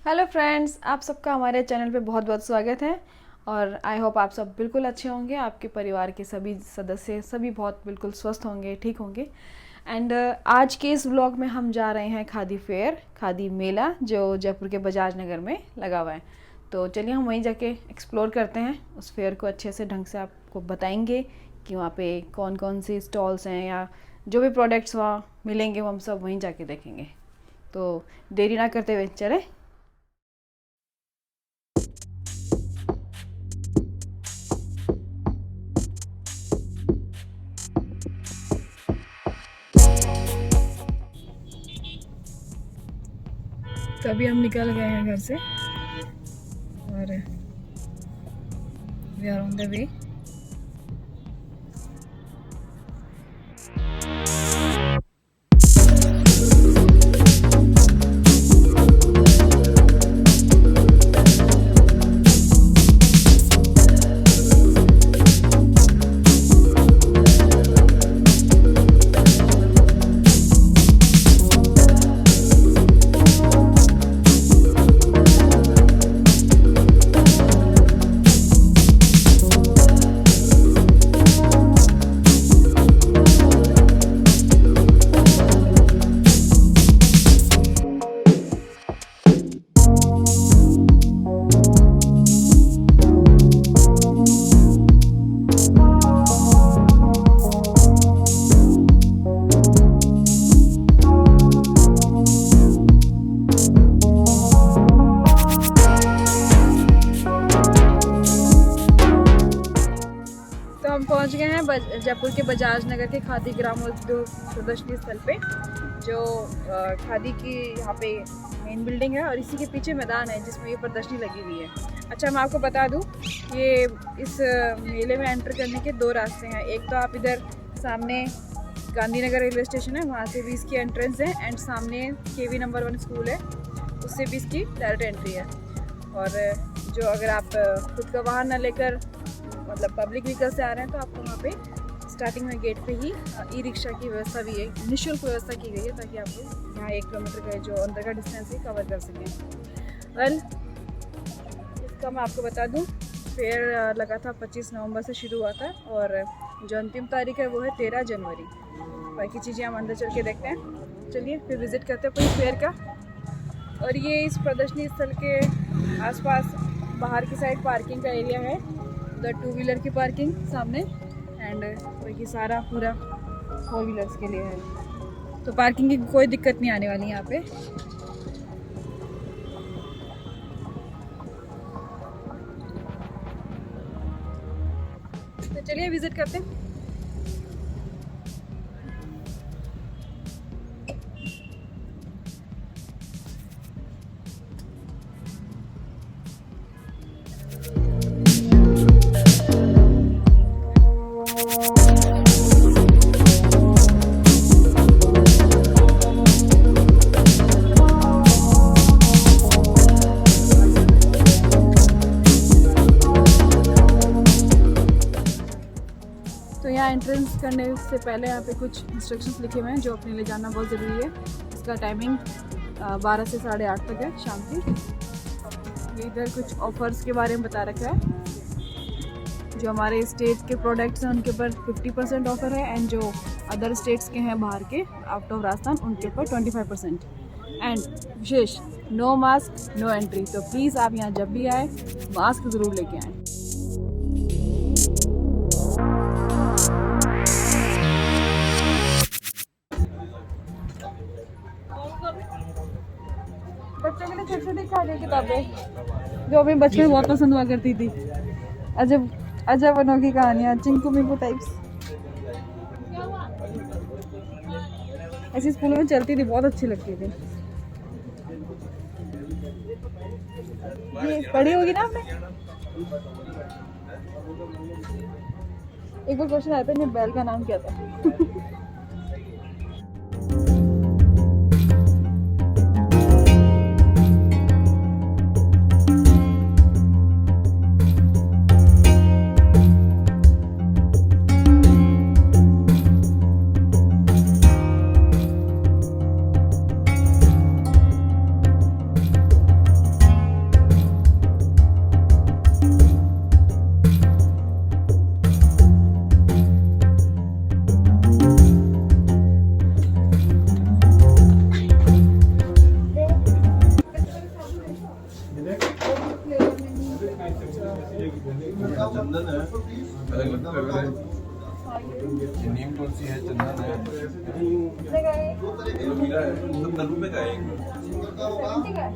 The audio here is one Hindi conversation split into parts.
हेलो फ्रेंड्स, आप सबका हमारे चैनल पे बहुत बहुत स्वागत है। और आई होप आप सब बिल्कुल अच्छे होंगे, आपके परिवार के सभी सदस्य सभी बहुत बिल्कुल स्वस्थ होंगे, ठीक होंगे। एंड आज के इस व्लॉग में हम जा रहे हैं खादी फेयर, खादी मेला जो जयपुर के बजाज नगर में लगा हुआ है। तो चलिए हम वहीं जाके एक्सप्लोर करते हैं, उस फेयर को अच्छे से ढंग से आपको बताएंगे कि वहाँ पे कौन कौन सी स्टॉल्स हैं या जो भी प्रोडक्ट्स वहाँ मिलेंगे वो हम सब वहीं जाके देखेंगे। तो देरी ना करते हुए चले। तो अभी हम निकल गए हैं घर से और we are on the way. तो हम पहुंच गए हैं जयपुर के बजाज नगर के खादी ग्रामोद्योग प्रदर्शनी स्थल पे, जो खादी की यहाँ पे मेन बिल्डिंग है और इसी के पीछे मैदान है जिसमें ये प्रदर्शनी लगी हुई है। अच्छा, मैं आपको बता दूँ, ये इस मेले में एंटर करने के दो रास्ते हैं। एक तो आप इधर सामने गांधीनगर रेलवे स्टेशन है, वहाँ से भी इसकी एंट्रेंस है, एंड सामने KV नंबर 1 स्कूल है, उससे भी इसकी डायरेक्ट एंट्री है। और जो अगर आप खुद का वाहन न लेकर मतलब पब्लिक व्हीकल से आ रहे हैं तो आपको वहाँ पे स्टार्टिंग में गेट पे ही ई रिक्शा की व्यवस्था भी है, निःशुल्क व्यवस्था की गई है, ताकि आप लोग यहाँ 1 किलोमीटर का जो अंदर का डिस्टेंस है कवर कर सकें। वेल, इसका मैं आपको बता दूँ, फेयर लगा था 25 नवंबर से शुरू हुआ था और जो अंतिम तारीख है वो है 13 जनवरी। बाकी चीज़ें हम अंदर चल के देखते हैं। चलिए फिर विज़िट करते हैं पूरी फेयर का। और ये इस प्रदर्शनी स्थल के आसपास बाहर की साइड पार्किंग का एरिया है, उधर 2 व्हीलर की पार्किंग सामने, एंड बाकी सारा पूरा 4 व्हीलर्स के लिए है। तो पार्किंग की कोई दिक्कत नहीं आने वाली यहाँ पे। तो चलिए विजिट करते हैं। तो यहाँ एंट्रेंस करने से पहले यहाँ पे कुछ इंस्ट्रक्शंस लिखे हुए हैं जो अपने लिए जानना बहुत ज़रूरी है। इसका टाइमिंग 12 से 8:30 तक है शाम की। ये इधर कुछ ऑफर्स के बारे में बता रखा है। जो हमारे स्टेट के प्रोडक्ट्स हैं उनके ऊपर 50% ऑफर है, एंड जो अदर स्टेट्स के हैं बाहर के आउट ऑफ राजस्थान उनके ऊपर 25%। एंड विशेष नो मास्क नो एंट्री। तो प्लीज़ आप यहाँ जब भी आए मास्क ज़रूर लेके आएँ। बच्चों के लिए छोटी छोटी खाने किताबें जो हमें बचपन में बहुत पसंद हुआ करती थी, अजब अजब अनोखी कहानियाँ, चिंकू मिंकू टाइप्स, ऐसी स्कूलों में चलती थी, बहुत अच्छी लगती थी। ये पढ़ी होगी ना आपने। एक बार क्वेश्चन आया था, बैल का नाम क्या था? कितने का है? 70 रुपए का है। 70 का है।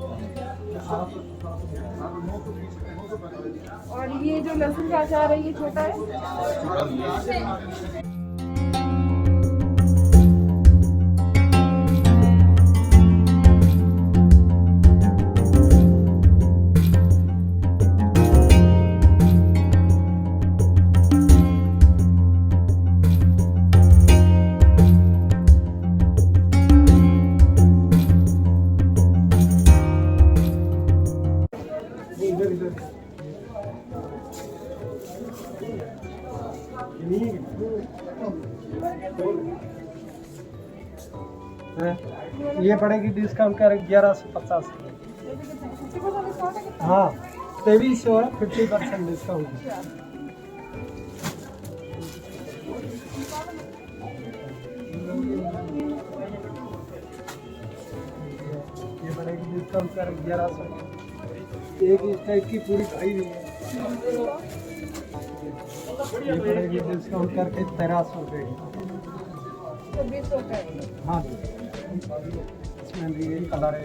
और ये जो लहसुन का अचार है ये छोटा है। ये पड़ेगी डिस्काउंट कर 1150। हाँ 2300 है, 50% डिस्काउंट। ये पड़ेगी डिस्काउंट कर 1100। एक इस टाइप की पूरी खाई हुई है। ये पड़ेगी डिस्काउंट करके 1300 रुपये की। 2600 का है। हाँ जी, इसमें भी ये कलर है।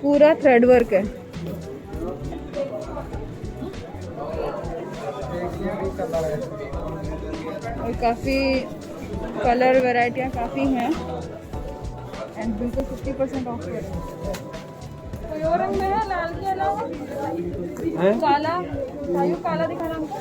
पूरा थ्रेड वर्क है। कलर है और काफ़ी कलर वैरायटियाँ काफ़ी हैं एंड बिल्कुल 50% ऑफ है। कोई और रंग में है लाल के अलावा? काला, भाइयों काला दिखाना हमको।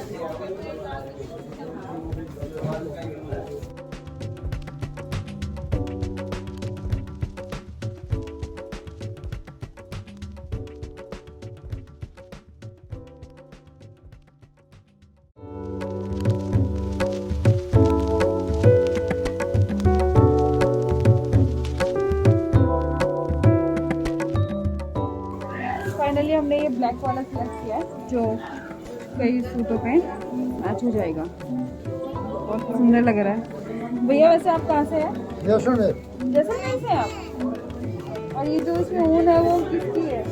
फाइनली हमने ये ब्लैक वाला सिलेक्ट किया है जो कई सूटों पे मैच हो जाएगा। बहुत सुंदर लग रहा है। भैया वैसे आप कहाँ से हैं? जैसलमेर से आप? और ये जो इसमें ऊन है वो किसकी है?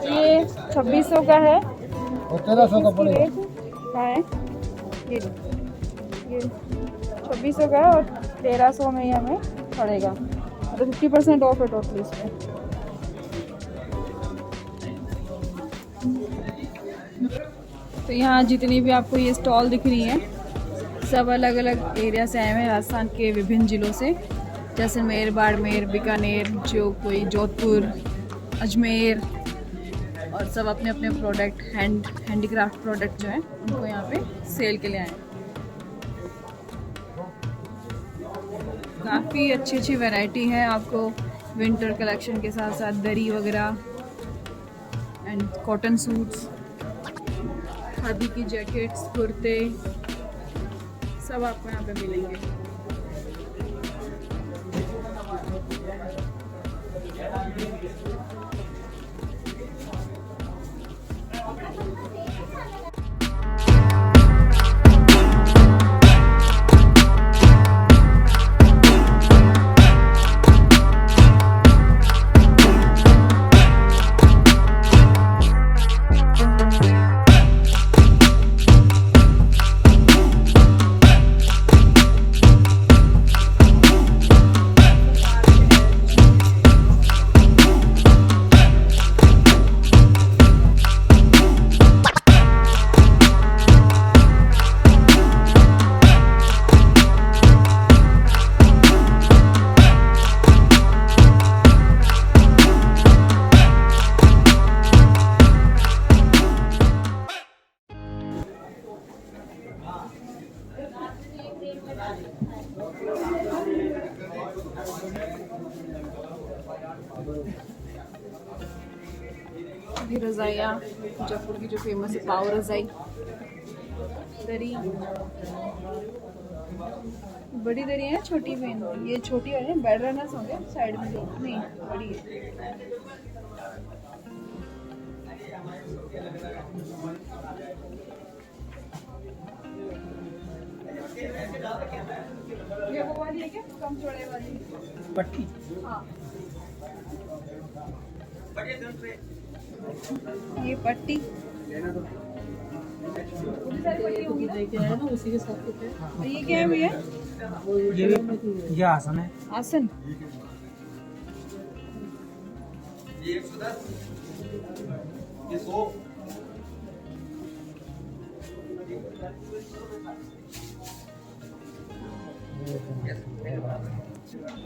ये 2600 का है और 1300 का पड़ेगा। क्या है ये 2600 का है और 1300 में ही हमें पड़ेगा। तो 50% ऑफ है टोटली इसमें। तो यहाँ जितनी भी आपको ये स्टॉल दिख रही हैं सब अलग अलग एरिया से आए हुए हैं, राजस्थान के विभिन्न ज़िलों से। जैसलमेर, बाड़मेर, बीकानेर, जो कोई जोधपुर, अजमेर, और सब अपने अपने प्रोडक्ट हैंडीक्राफ्ट प्रोडक्ट जो हैं उनको यहाँ पे सेल के लिए आए हैं। काफ़ी अच्छी अच्छी वैरायटी है आपको विंटर कलेक्शन के साथ साथ दरी वगैरह एंड कॉटन सूट्स, खादी की जैकेट्स, कुर्ते, सब आपको यहाँ पे मिलेंगे। ये रज़ाइयाँ जयपुर की जो फेमस है, पाव रज़ाई, दरी, बड़ी दरी है, छोटी भी है। ये छोटी वाली है, बेड रनर्स होंगे साइड में, नहीं बड़ी है। कम चौड़े वाली पट्टी हाँ ये पट्टी पूरी सारी पट्टी होगी ना? उसी के साथ और ये क्या है भैया? ये आसन है। आसन ये 110 ये 100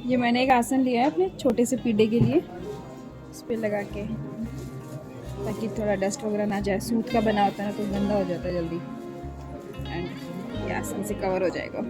ये मैंने एक आसन लिया है अपने छोटे से पीढ़े के लिए, इस पे लगा के ताकि थोड़ा डस्ट वगैरह ना जाए। सूत का बना होता है ना तो गंदा हो जाता है जल्दी, एंड ये आसन से कवर हो जाएगा।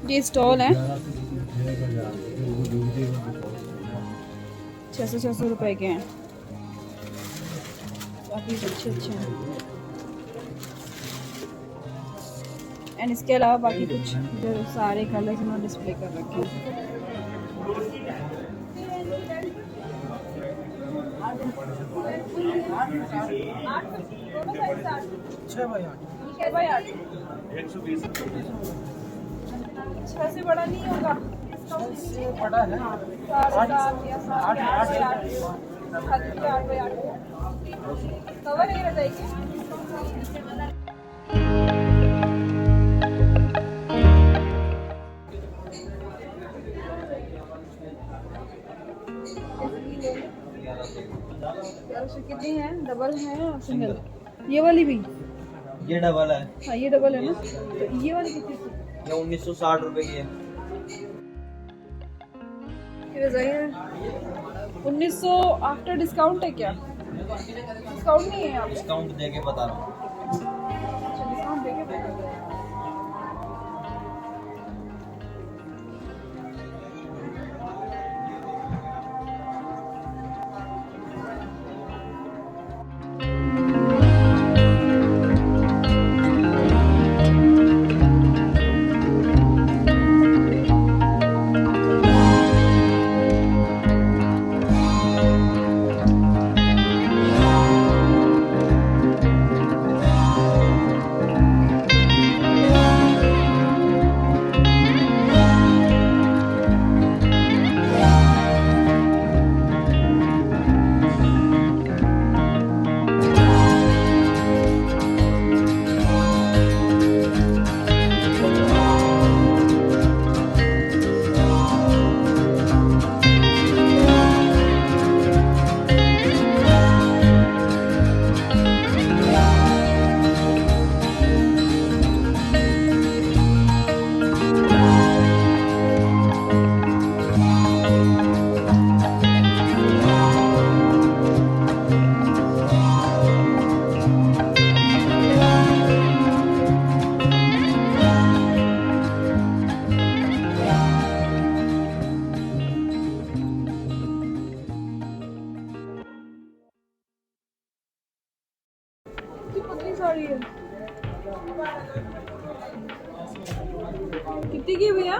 ये स्टॉल है 600 रुपए के हैं, काफ़ी अच्छे हैं। एंड इसके अलावा बाकी कुछ जो सारे कलर्स उन्होंने डिस्प्ले कर रखे हैं। छः बाई आठ 6 से बड़ा नहीं होगा, इससे बड़ा है। 7 या 8 कवर नहीं रह जाएगी। कितनी है? डबल है या सिंगल? ये वाली भी? ये डबल है। हाँ ये डबल है ना, तो ये वाली कितनी थी? ये 1960 रुपए की है। है 1900 आफ्टर डिस्काउंट है क्या? डिस्काउंट नहीं है यहाँ पे? डिस्काउंट दे के बता रहा हूँ। अच्छा डिस्काउंट देके बता दो। साड़ी है कितनी की भैया?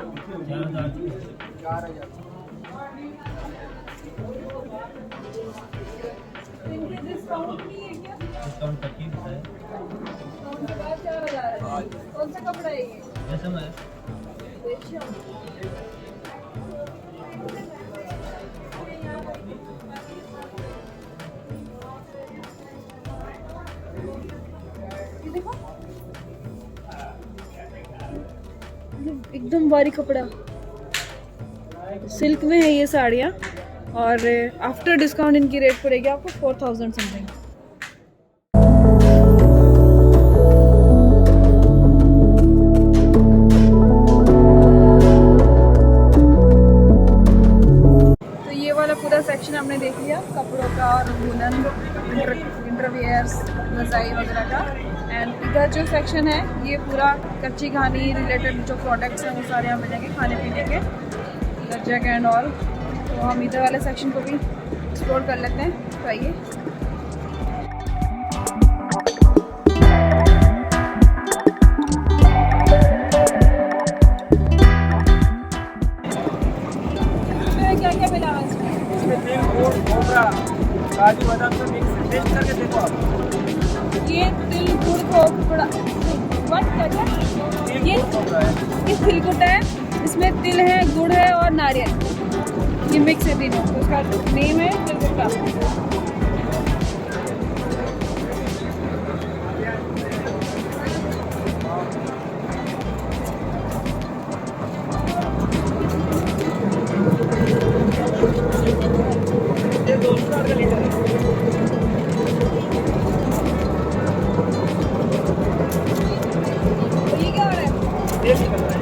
डिस्काउंट नहीं है क्या? डिस्काउंट 25 है। डिस्काउंट के बाद 4000 है। कौन सा कपड़ा है ये? रेशम है। रेशम। ये देखो एकदम भारी कपड़ा, सिल्क में है ये साड़ियाँ, और आफ्टर डिस्काउंट इनकी रेट पड़ेगी आपको 4000 समथिंग। तो ये वाला पूरा सेक्शन हमने देख लिया कपड़ों का और वुलन विंटरवियर्स रज़ाई वगैरह का। एंड इधर जो सेक्शन है ये पूरा कच्ची घानी रिलेटेड जो प्रोडक्ट्स हैं वो सारे यहाँ मिलेंगे, खाने पीने के, जग एंड ऑल। तो हम इधर वाले सेक्शन को भी एक्सप्लोर कर लेते हैं, तो आइए। ये तिलकुटा है, इसमें तिल है, गुड़ है और नारियल, ये मिक्स है तीनों, तो उसका नेम है तिलकुटा। ये क्या हो रहा है? टेस्ट करोगे?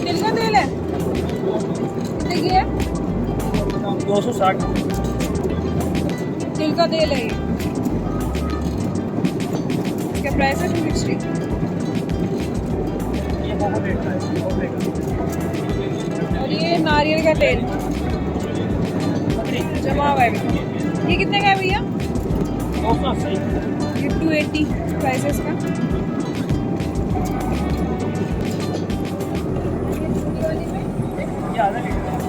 तिल का तेल है, कितने की है? 260 तिल का तेल है ये। इसका प्राइस है 260। ये बहुत रेट का है, बहुत रेट का। और ये नारियल का तेल जमा हुआ है। ये कितने का है भैया? 280 ये 280 प्राइस है इसका। ये आधा लीटर का है।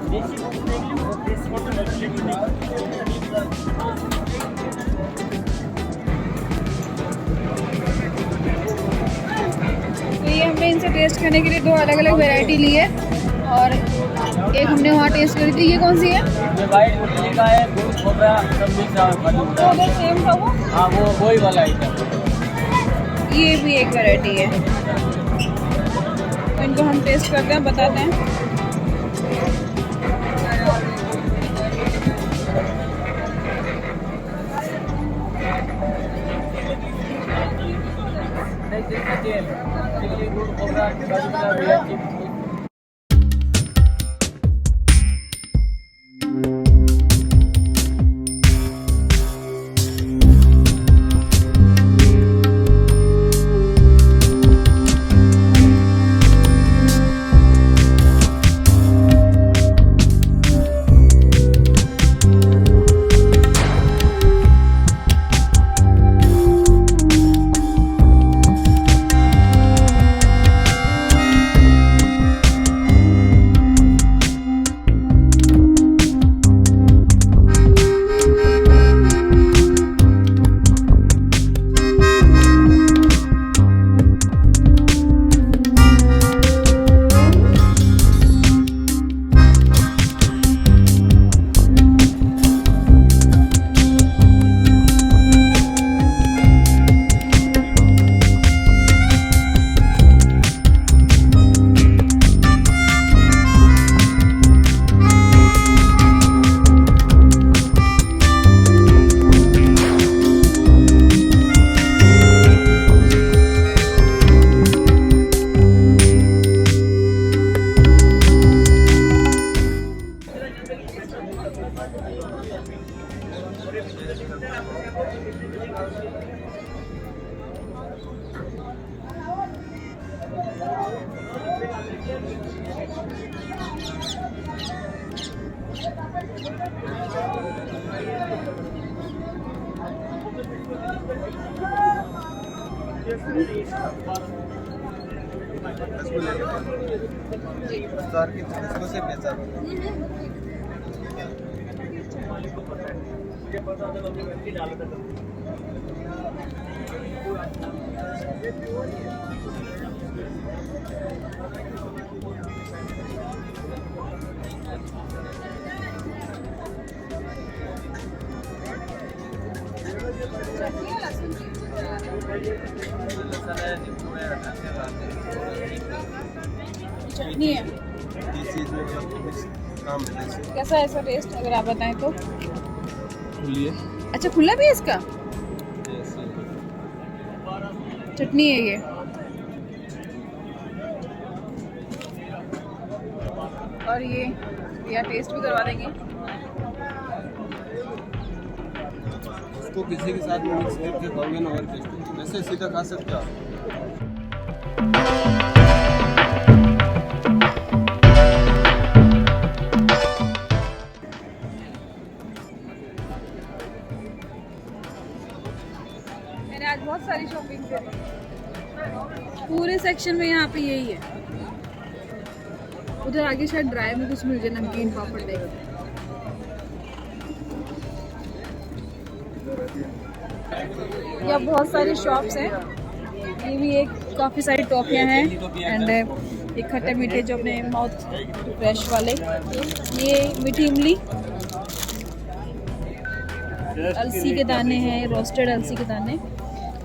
देसी मोटर देख लो, देसी मोटर देख लो। तो ये हमने इनसे टेस्ट करने के लिए दो अलग अलग वैरायटी ली है, और एक हमने वहाँ टेस्ट करी थी। ये कौन सी है? ये वाइट मुर्गी का है, दूध खोपरा सब मिक्स तो उधर सेम था वो। हाँ वो वही वाला आइटम। ये भी एक वैरायटी है, तो इनको हम टेस्ट करते हैं, बताते हैं। दूध खोपरा से बेचा चटनी है। कैसा है इसका टेस्ट, अगर आप बताएं तो? अच्छा, खुला भी है इसका? चटनी है ये। और ये या टेस्ट भी करवा देंगे। इसको किसी के साथ मिक्स करके खाओगे ना और टेस्ट, वैसे सीधा खा सकते हो आप। आज बहुत सारी शॉपिंग करी पूरे सेक्शन में। यहाँ पे यही है, उधर आगे शायद ड्राई में कुछ मिल जाए, नमकीन पापड़ टाइप। यहाँ बहुत सारी शॉप्स हैं। ये भी एक काफ़ी सारी टॉफियाँ हैं एंड एक खट्टे मीठे जो अपने माउथ फ्रेश वाले। ये मीठी इमली, अलसी के दाने हैं, रोस्टेड अलसी के दाने।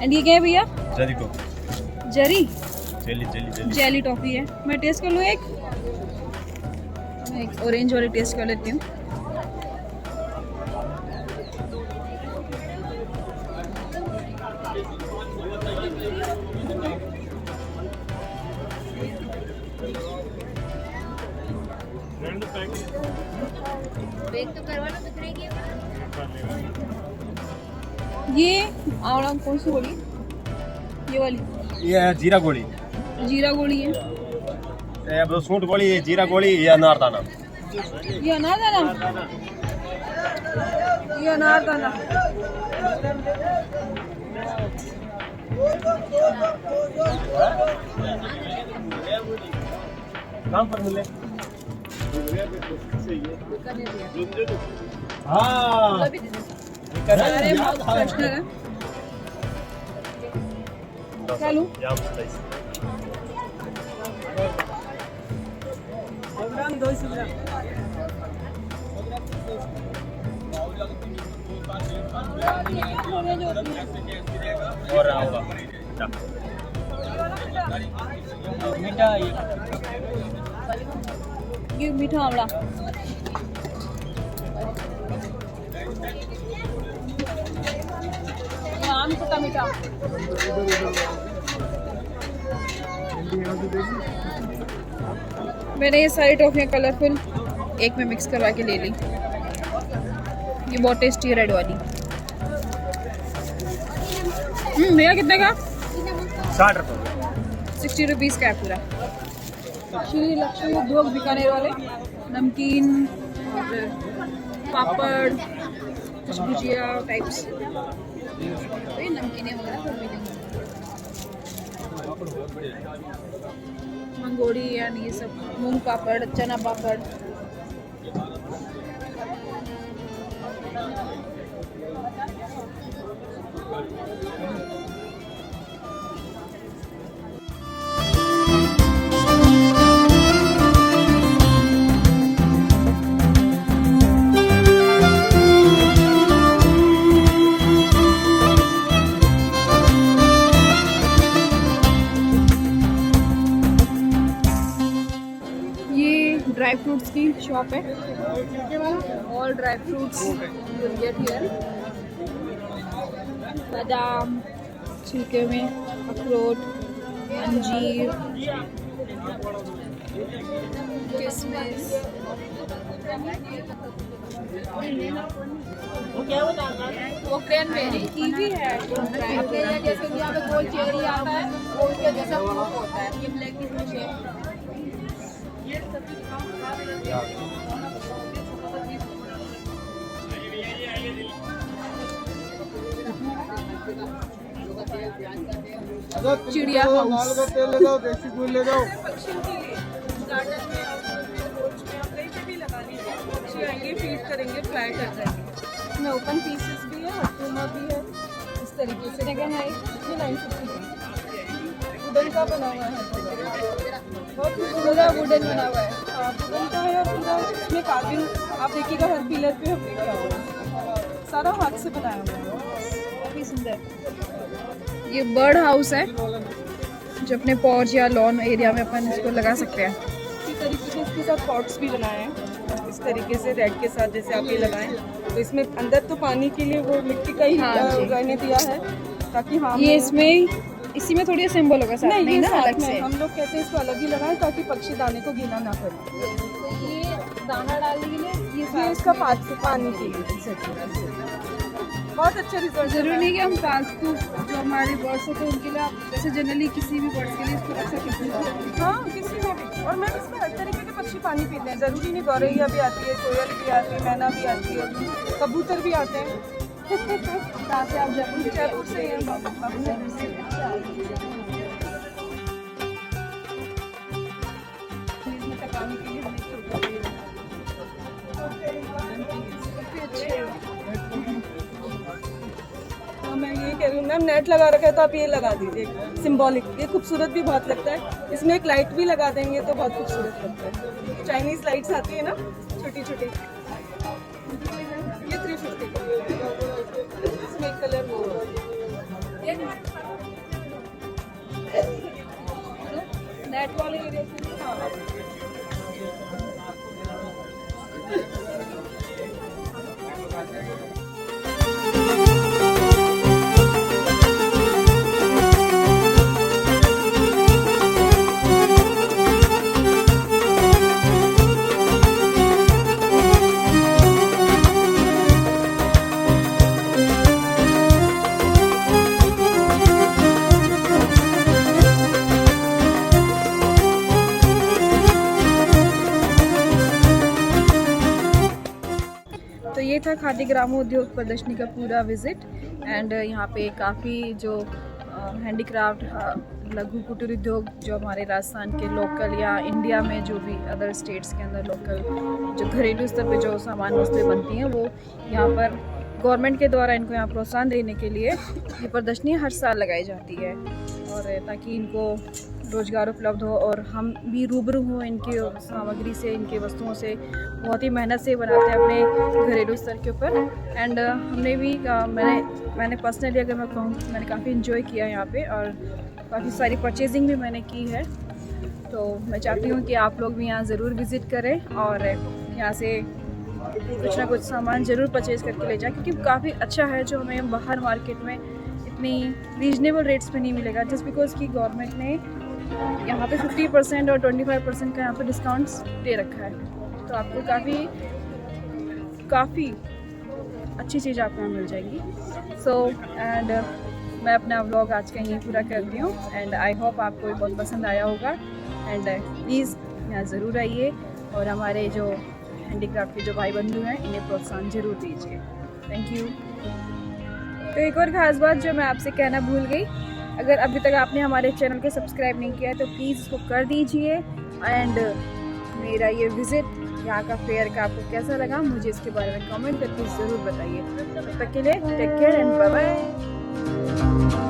एंड ये क्या है भैया? जरी को जरी jelly jelly jelly jelly toffee है। मैं टेस्ट कर लूँ एक? मैं एक ऑरेंज वाली टेस्ट कर लेती हूँ। ये आवड़ा कौन सी गोली? ये वाली ये है जीरा गोली, जीरा गोली है। ये सूट गोली, ये जीरा गोली, ये अनारदाना। ये अनारदाना, ये अनारदाना। काम पर मिले। हाँ सारे माउथ फ्रेशनर है। क्या लूं? जाम स्लाइस। और होगा मीठा ये मीठा आंवला। ये आम खट्टा मीठा। मैंने ये सारी टॉफियाँ कलरफुल एक में मिक्स करवा के ले ली। ये बहुत टेस्टी है रेड वाली। भैया कितने का? 60 रुपये। 60 रुपीज़ का है पूरा। श्री लक्ष्मी उद्योग बीकानेर वाले नमकीन और पापड़, कुछ भुजिया टाइप्स। ये नमकीनें वगैरह सब मिलेंगी। मंगोड़ी यानी ये सब मूंग पापड़, चना पापड़। ड्राई फ्रूट्स की शॉप है। All dry fruits will get here. बादाम छिलके में, अखरोट, अंजीर, किशमिश। वो क्रैनबेरी, कीवी है, ड्राई फ्रूट जैसे कि यहाँ पे गोल चेरी आता है, गोल के जैसा फ्रूट होता है। ये ब्लैक किशमिश है। चिड़िया हाउस। तेल ले जाओ, देसी दूध ले जाओ। गार्डन में आप कहीं पे भी लगा लीजिए, पक्षी आएंगे, फीड करेंगे, फ्लाई कर जाएंगे। इसमें ओपन पीसेस भी है, हटूमा भी है। इस तरीके से लेकिन है ये 950 वुडन का बना हुआ है। बहुत पूरा वुडन बना हुआ है। वुडन का है और पूरा इसमें कार्विंग आप देखिएगा हर पिलर पे हमने किया हुआ है। सारा हाथ से बनाया हुआ है, काफ़ी सुंदर। ये बर्ड हाउस है जो अपने पॉज या लॉन एरिया में अपन इसको लगा सकते हैं। इसी तरीके से इसके साथ पॉट्स भी बनाए हैं, इस तरीके से रेड के साथ जैसे आप ये लगाएं। तो इसमें अंदर तो पानी के लिए वो मिट्टी का ही उगाने दिया है ताकि हाँ ये इसमें इसी में थोड़ी सिंबल होगा साथ नहीं, में ये ना साथ अलग में से। हम लोग कहते हैं इसको अलग ही लगाएं ताकि पक्षी दाने को गीला ना करें। ये दाना डालने के लिए ये इसका पानी के लिए बहुत अच्छे रिजल्ट। जरूरी नहीं कि हम पालतू जो हमारे बर्ड्स होते हैं उनके लिए, आप जैसे जनरली किसी भी बर्ड्स के लिए इसको रख सकते हैं। हाँ किसी में भी। और मैम इसमें हर तरीके के पक्षी पानी पीते हैं, ज़रूरी नहीं गौरैया भी आती है, कोयल भी आती है, मैना भी आती है, कबूतर भी आते हैं। कहाँ से आप जयपुर से हैं बाबूनगर से। इसमें टकाने के लिए हमें छोटा चाहिए। काफी अच्छे हैं। हाँ, मैं ये कह रही हूँ मैम, नेट लगा रखा है तो आप ये लगा दीजिए, सिंबॉलिक, ये खूबसूरत भी बहुत लगता है। इसमें एक लाइट भी लगा देंगे तो बहुत खूबसूरत लगता है। चाइनीज लाइट्स आती है ना, छोटी छोटी, ये 350 का। इसमें एक कलर वो नेट वाले एरिया से। तो ये था खादी ग्रामोद्योग प्रदर्शनी का पूरा विजिट। एंड यहाँ पे काफ़ी जो हैंडीक्राफ्ट, लघु कुटीर उद्योग जो हमारे राजस्थान के लोकल या इंडिया में जो भी अदर स्टेट्स के अंदर लोकल जो घरेलू स्तर पे जो सामान वस्तुएं बनती हैं, वो यहाँ पर गवर्नमेंट के द्वारा इनको यहाँ प्रोत्साहन देने के लिए ये प्रदर्शनी हर साल लगाई जाती है, और ताकि इनको रोज़गार उपलब्ध हो और हम भी रूबरू हों इनकी सामग्री से, इनकी वस्तुओं से। बहुत ही मेहनत से बनाते हैं अपने घरेलू स्तर के ऊपर। एंड हमने भी मैंने पर्सनली अगर मैं कहूँ, मैंने काफ़ी इन्जॉय किया यहाँ पे, और काफ़ी सारी परचेजिंग भी मैंने की है। तो मैं चाहती हूँ कि आप लोग भी यहाँ ज़रूर विज़िट करें और यहाँ से कुछ ना कुछ सामान ज़रूर परचेज़ करके ले जाएं, क्योंकि काफ़ी अच्छा है जो हमें बाहर मार्केट में इतनी रीजनेबल रेट्स पे नहीं मिलेगा, जस्ट बिकॉज कि गवर्नमेंट ने यहाँ पे 50% और 25% का यहाँ पे डिस्काउंट्स दे रखा है। तो आपको काफ़ी अच्छी चीज़ आपको यहाँ मिल जाएगी। एंड मैं अपना व्लॉग आज का यहीं पूरा करती हूँ, एंड आई होप आपको ये बहुत पसंद आया होगा। एंड प्लीज़ यहाँ ज़रूर आइए और हमारे जो हैंडीक्राफ्ट के जो भाई बंधु हैं, इन्हें प्रोत्साहन ज़रूर दीजिए। Thank you. तो एक और ख़ास बात जो मैं आपसे कहना भूल गई, अगर अभी तक आपने हमारे चैनल को सब्सक्राइब नहीं किया है तो प्लीज़ इसको कर दीजिए। एंड मेरा ये विज़िट यहाँ का फेयर का आपको कैसा लगा, मुझे इसके बारे में कमेंट करके ज़रूर बताइए। तब तक के लिए take care and bye bye.